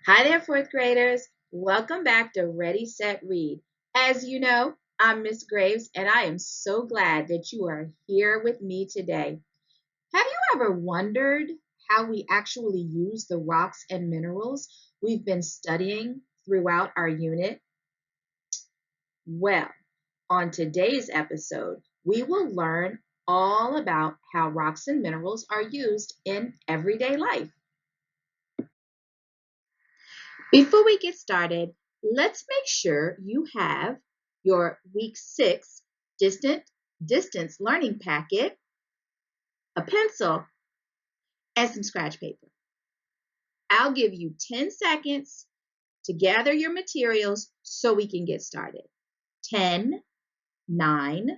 Hi there, fourth graders. Welcome back to Ready, Set, Read. As you know, I'm Miss Graves, and I am so glad that you are here with me today. Have you ever wondered how we actually use the rocks and minerals we've been studying throughout our unit? Well, on today's episode, we will learn all about how rocks and minerals are used in everyday life. Before we get started, let's make sure you have your week 6 distance learning packet, a pencil, and some scratch paper. I'll give you 10 seconds to gather your materials so we can get started. 10, 9,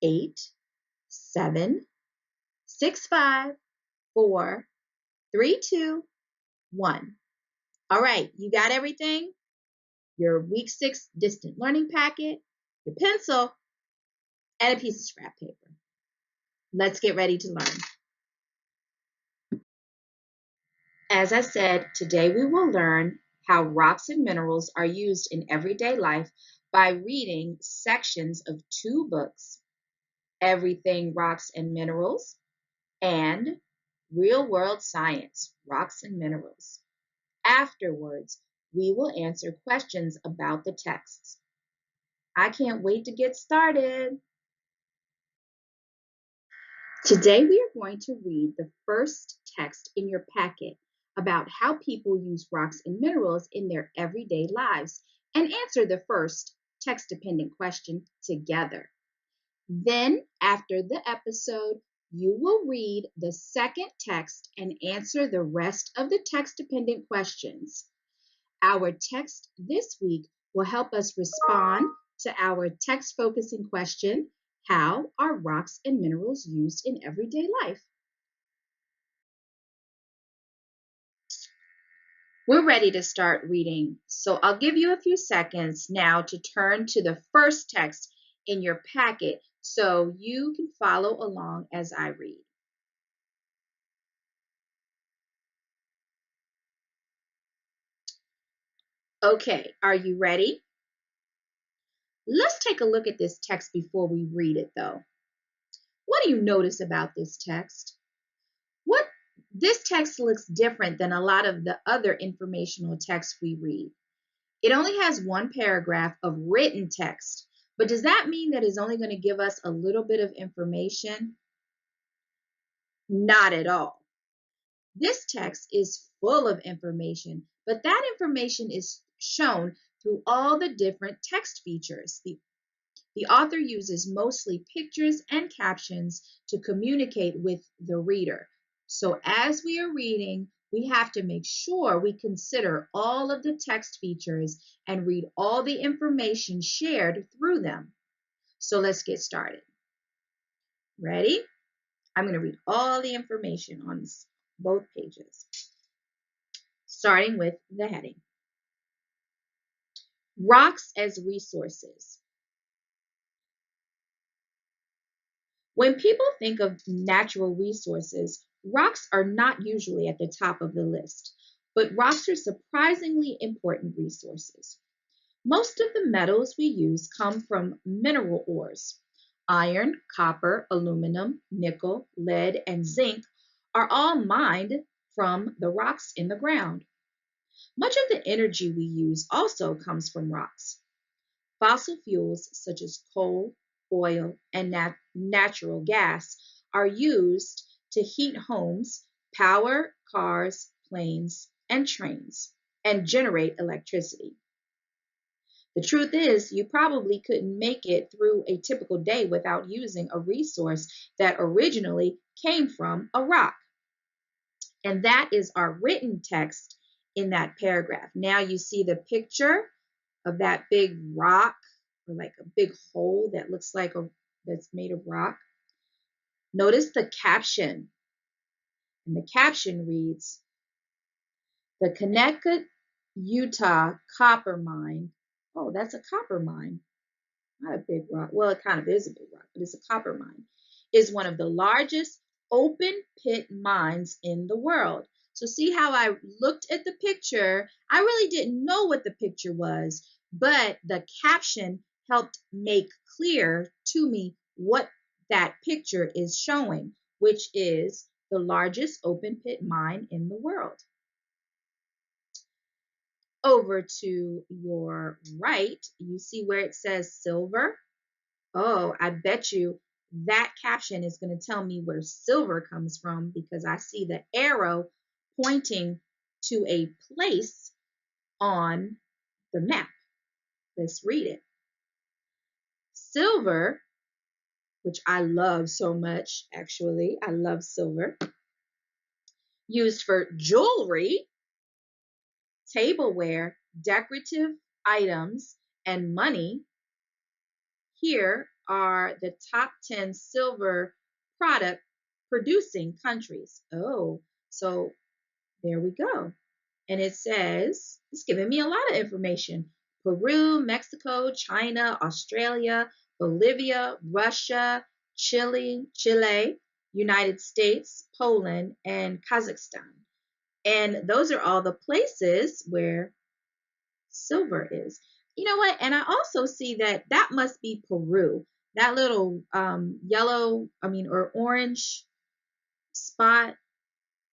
8, 7, 6, 5, 4, 3, 2, 1. All right, you got everything? Your week 6 distant learning packet, your pencil, and a piece of scrap paper. Let's get ready to learn. As I said, today we will learn how rocks and minerals are used in everyday life by reading sections of 2 books, Everything Rocks and Minerals and Real World Science, Rocks and Minerals. Afterwards, we will answer questions about the texts. I can't wait to get started. Today we are going to read the first text in your packet about how people use rocks and minerals in their everyday lives and answer the first text-dependent question together. Then, after the episode, you will read the second text and answer the rest of the text-dependent questions. Our text this week will help us respond to our text-focusing question, how are rocks and minerals used in everyday life? We're ready to start reading, so I'll give you a few seconds now to turn to the first text in your packet so you can follow along as I read. Okay, are you ready? Let's take a look at this text before we read it, though. What do you notice about this text? What This text looks different than a lot of the other informational texts we read. It only has one paragraph of written text, but does that mean that it's only going to give us a little bit of information? Not at all. This text is full of information, but that information is shown through all the different text features. The author uses mostly pictures and captions to communicate with the reader. So as we are reading, we have to make sure we consider all of the text features and read all the information shared through them. So let's get started. Ready? I'm going to read all the information on both pages, starting with the heading. Rocks as resources. When people think of natural resources, rocks are not usually at the top of the list, but rocks are surprisingly important resources. Most of the metals we use come from mineral ores. Iron, copper, aluminum, nickel, lead, and zinc are all mined from the rocks in the ground. Much of the energy we use also comes from rocks. Fossil fuels such as coal, oil, and natural gas are used to heat homes, power cars, planes, and trains, and generate electricity. The truth is, you probably couldn't make it through a typical day without using a resource that originally came from a rock. And that is our written text in that paragraph. Now you see the picture of that big rock, or like a big hole that looks like that's made of rock. Notice the caption, and the caption reads, "The Connecticut, Utah copper mine." Oh, that's a copper mine, not a big rock. Well, it kind of is a big rock, but it's a copper mine. Is one of the largest open pit mines in the world. So see how I looked at the picture? I really didn't know what the picture was, but the caption helped make clear to me what that picture is showing, which is the largest open pit mine in the world. Over to your right, you see where it says silver. Oh, I bet you that caption is going to tell me where silver comes from because I see the arrow pointing to a place on the map. Let's read it. Silver, which I love so much, actually, I love silver, used for jewelry, tableware, decorative items, and money. Here are the top 10 silver product producing countries. Oh, so there we go. And it says, it's giving me a lot of information. Peru, Mexico, China, Australia, Bolivia, Russia, Chile, United States, Poland, and Kazakhstan. And those are all the places where silver is. You know what? And I also see that that must be Peru. That little yellow, or orange spot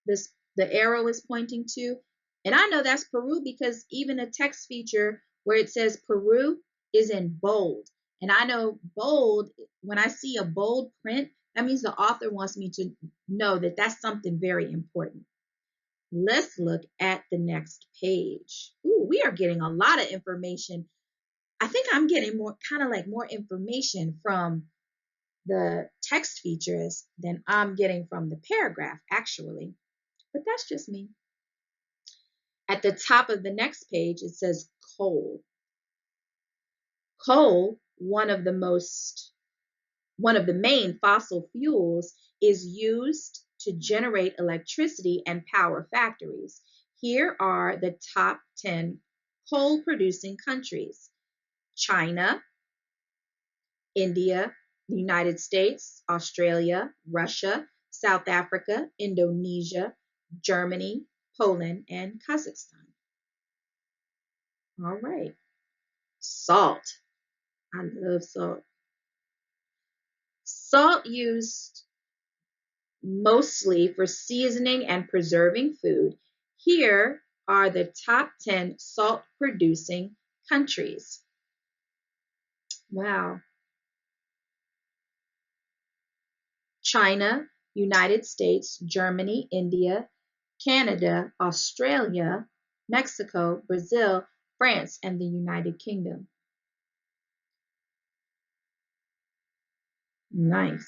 this the arrow is pointing to. And I know that's Peru because even a text feature where it says Peru is in bold. And I know bold, when I see a bold print, that means the author wants me to know that that's something very important. Let's look at the next page. Ooh, we are getting a lot of information. I think I'm getting more information from the text features than I'm getting from the paragraph, actually. But that's just me. At the top of the next page, it says coal. Coal, one of the main fossil fuels, is used to generate electricity and power factories. Here are the top 10 coal producing countries: China, India, the United States, Australia, Russia, South Africa, Indonesia, Germany, Poland, and Kazakhstan. All right. Salt. I love salt. Salt used mostly for seasoning and preserving food. Here are the top 10 salt producing countries. Wow. China, United States, Germany, India, Canada, Australia, Mexico, Brazil, France, and the United Kingdom. Nice.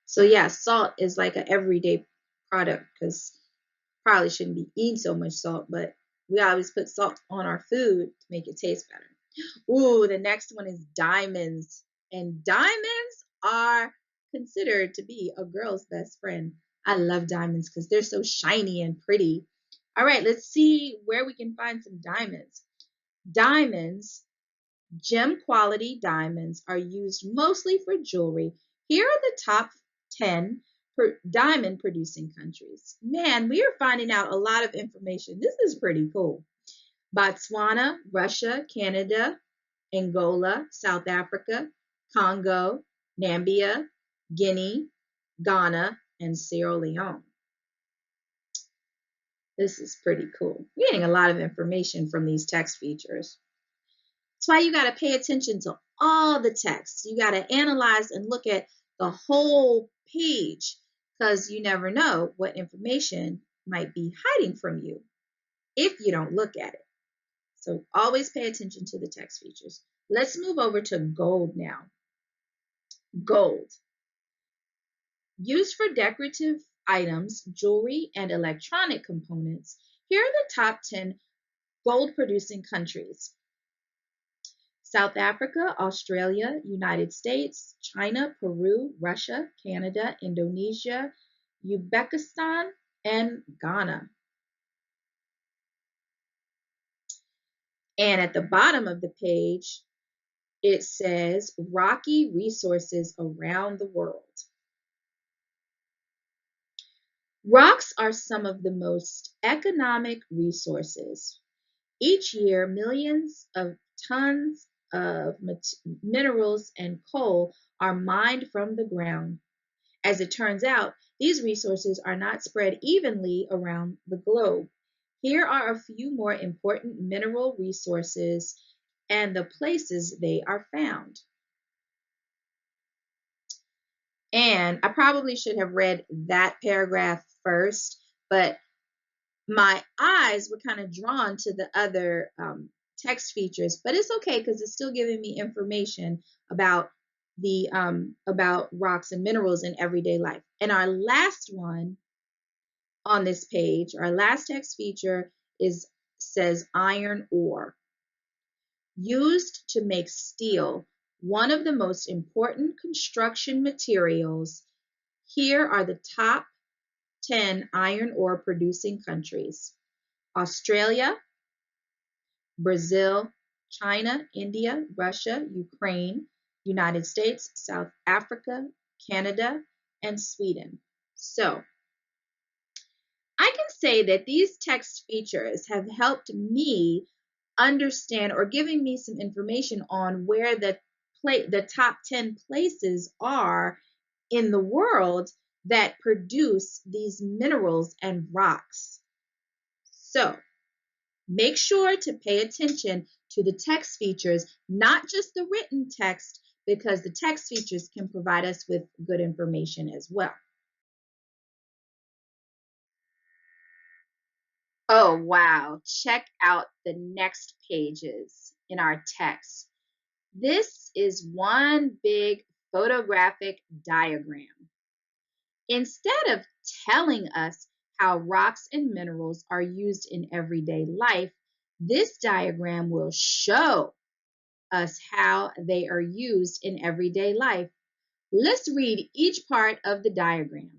So yeah, salt is like an everyday product because probably shouldn't be eating so much salt, but we always put salt on our food to make it taste better. Ooh, the next one is diamonds. And diamonds are considered to be a girl's best friend. I love diamonds because they're so shiny and pretty. All right, let's see where we can find some diamonds. Diamonds, gem quality diamonds, are used mostly for jewelry. Here are the top 10 diamond producing countries. Man, we are finding out a lot of information. This is pretty cool. Botswana, Russia, Canada, Angola, South Africa, Congo, Namibia, Guinea, Ghana, and Sierra Leone. This is pretty cool. We're getting a lot of information from these text features. That's why you got to pay attention to all the text. You got to analyze and look at the whole page because you never know what information might be hiding from you if you don't look at it. So always pay attention to the text features. Let's move over to gold now. Gold. Used for decorative items, jewelry, and electronic components, here are the top 10 gold producing countries: South Africa, Australia, United States, China, Peru, Russia, Canada, Indonesia, Uzbekistan, and Ghana. And at the bottom of the page, it says rocky resources around the world. Rocks are some of the most economic resources. Each year, millions of tons of minerals and coal are mined from the ground. As it turns out, these resources are not spread evenly around the globe. Here are a few more important mineral resources and the places they are found. And I probably should have read that paragraph first, but my eyes were kind of drawn to the other text features. But it's okay because it's still giving me information about the about rocks and minerals in everyday life. And our last one on this page, our last text feature says iron ore, used to make steel, one of the most important construction materials. Here are the top 10 iron ore producing countries: Australia, Brazil, China, India, Russia, Ukraine, United States, South Africa, Canada, and Sweden. So I can say that these text features have helped me understand or giving me some information on where the top 10 places are in the world that produce these minerals and rocks. So make sure to pay attention to the text features, not just the written text, because the text features can provide us with good information as well. Oh, wow. Check out the next pages in our text. This is one big photographic diagram. Instead of telling us how rocks and minerals are used in everyday life, this diagram will show us how they are used in everyday life. Let's read each part of the diagram.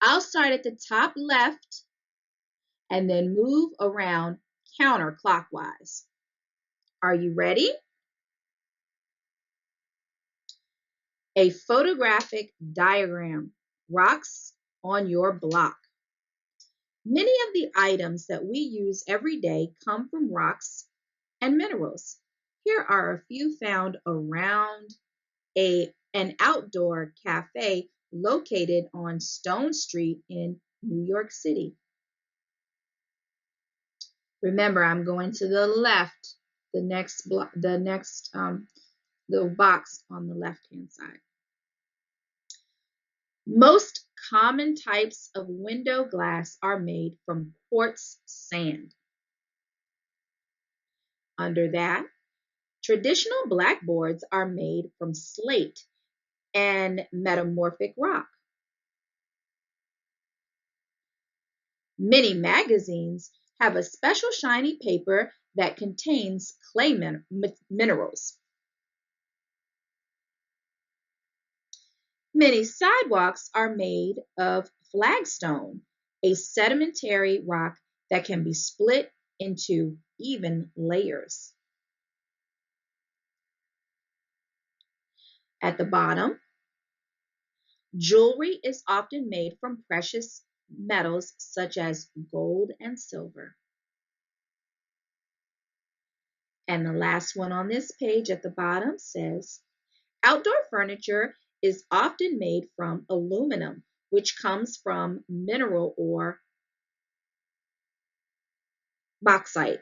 I'll start at the top left and then move around counterclockwise. Are you ready? A photographic diagram. Rocks on your block. Many of the items that we use every day come from rocks and minerals. Here are a few found around an outdoor cafe located on Stone Street in New York City. Remember, I'm going to the left, the next little box on the left-hand side. Most common types of window glass are made from quartz sand. Under that, traditional blackboards are made from slate and metamorphic rock. Many magazines have a special shiny paper that contains clay minerals. Many sidewalks are made of flagstone, a sedimentary rock that can be split into even layers. At the bottom, jewelry is often made from precious metals such as gold and silver. And the last one on this page at the bottom says, outdoor furniture is often made from aluminum, which comes from mineral or bauxite.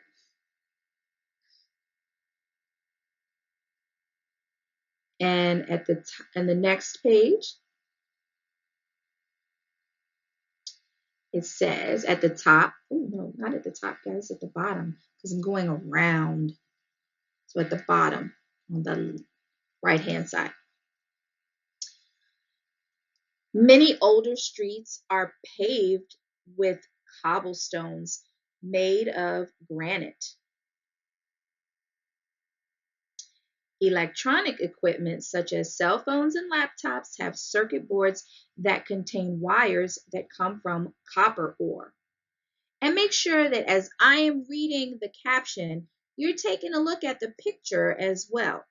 And at the next page, it says at the top, oh no, not at the top, guys, at the bottom, because I'm going around. So at the bottom on the right-hand side. Many older streets are paved with cobblestones made of granite. Electronic equipment such as cell phones and laptops have circuit boards that contain wires that come from copper ore. And make sure that as I am reading the caption, you're taking a look at the picture as well.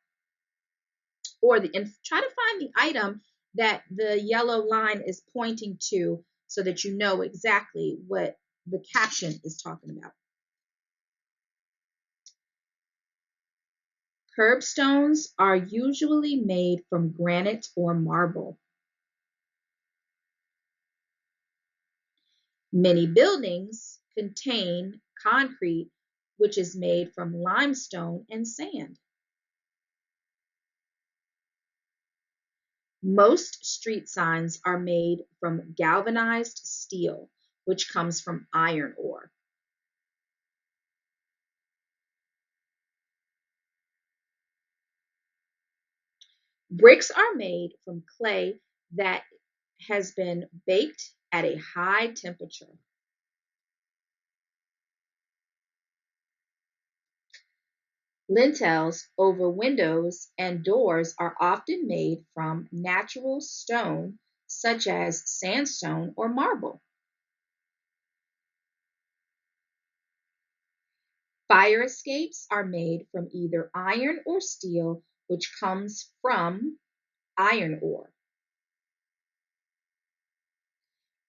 And try to find the item that the yellow line is pointing to so that you know exactly what the caption is talking about. Curbstones are usually made from granite or marble. Many buildings contain concrete, which is made from limestone and sand. Most street signs are made from galvanized steel, which comes from iron ore. Bricks are made from clay that has been baked at a high temperature. Lintels over windows and doors are often made from natural stone, such as sandstone or marble. Fire escapes are made from either iron or steel, which comes from iron ore.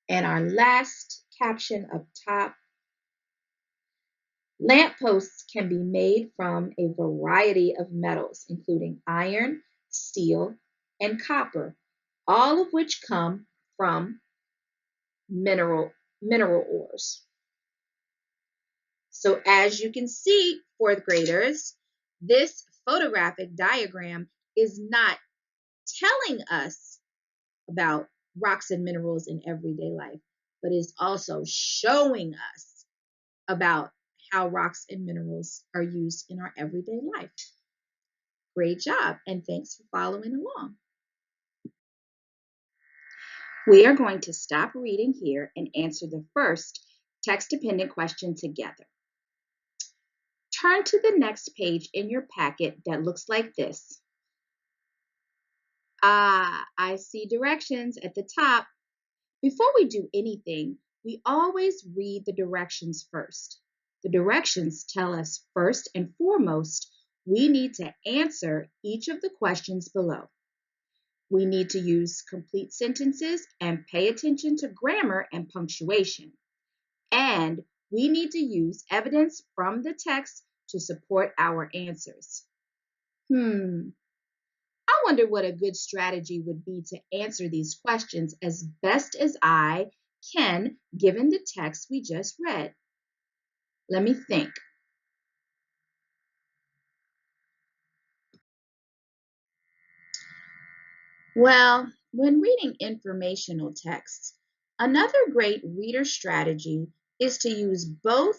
And our last caption up top, lampposts can be made from a variety of metals, including iron, steel, and copper, all of which come from mineral ores. So as you can see, fourth graders, this photographic diagram is not telling us about rocks and minerals in everyday life, but is also showing us about how rocks and minerals are used in our everyday life. Great job, and thanks for following along. We are going to stop reading here and answer the first text-dependent question together. Turn to the next page in your packet that looks like this. I see directions at the top. Before we do anything, we always read the directions first. The directions tell us first and foremost, we need to answer each of the questions below. We need to use complete sentences and pay attention to grammar and punctuation. And we need to use evidence from the text to support our answers. I wonder what a good strategy would be to answer these questions as best as I can, given the text we just read. Let me think. Well, when reading informational texts, another great reader strategy is to use both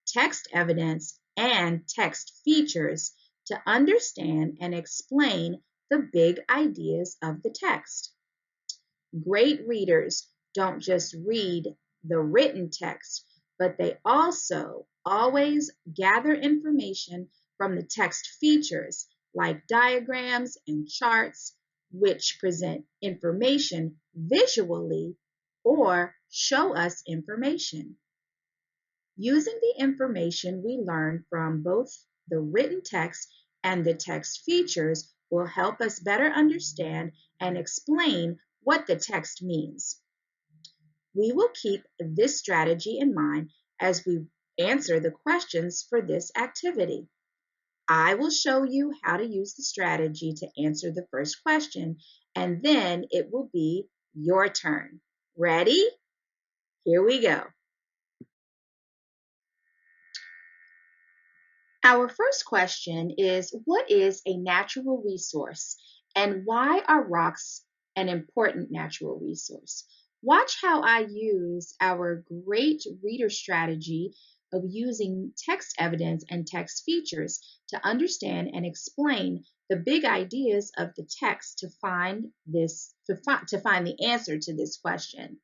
text evidence and text features to understand and explain the big ideas of the text. Great readers don't just read the written text, but they also always gather information from the text features like diagrams and charts, which present information visually or show us information. Using the information we learn from both the written text and the text features will help us better understand and explain what the text means. We will keep this strategy in mind as we answer the questions for this activity. I will show you how to use the strategy to answer the first question, and then it will be your turn. Ready? Here we go. Our first question is, what is a natural resource and why are rocks an important natural resource? Watch how I use our great reader strategy of using text evidence and text features to understand and explain the big ideas of the text to find the answer to this question.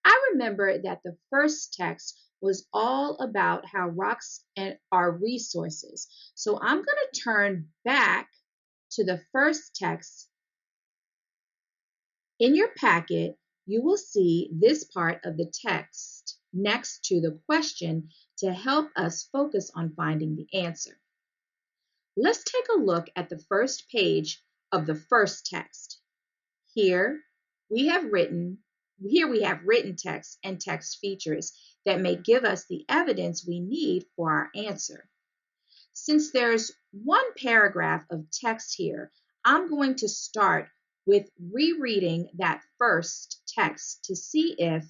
I remember that the first text was all about how rocks are resources. So I'm going to turn back to the first text. In your packet, you will see this part of the text next to the question to help us focus on finding the answer. Let's take a look at the first page of the first text. Here We have written Here we have written text and text features that may give us the evidence we need for our answer. Since there's one paragraph of text here, I'm going to start with rereading that first text to see if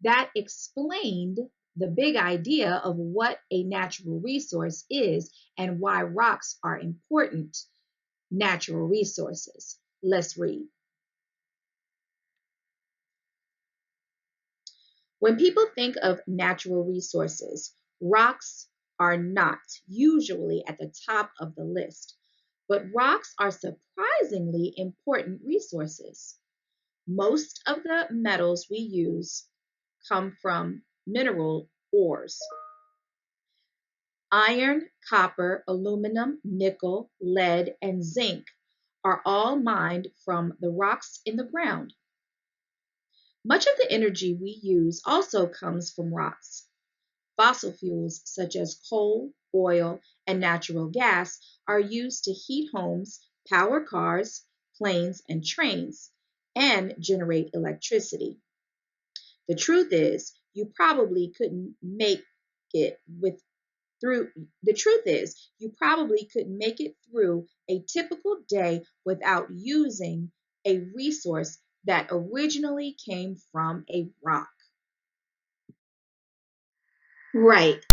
that explained the big idea of what a natural resource is and why rocks are important natural resources. Let's read. When people think of natural resources, rocks are not usually at the top of the list, but rocks are surprisingly important resources. Most of the metals we use come from mineral ores. Iron, copper, aluminum, nickel, lead, and zinc are all mined from the rocks in the ground. Much of the energy we use also comes from rocks. Fossil fuels such as coal, oil, and natural gas are used to heat homes, power cars, planes, and trains, and generate electricity. The truth is, you probably couldn't make it with through the truth is, you probably couldn't make it through a typical day without using a resource that originally came from a rock. Right.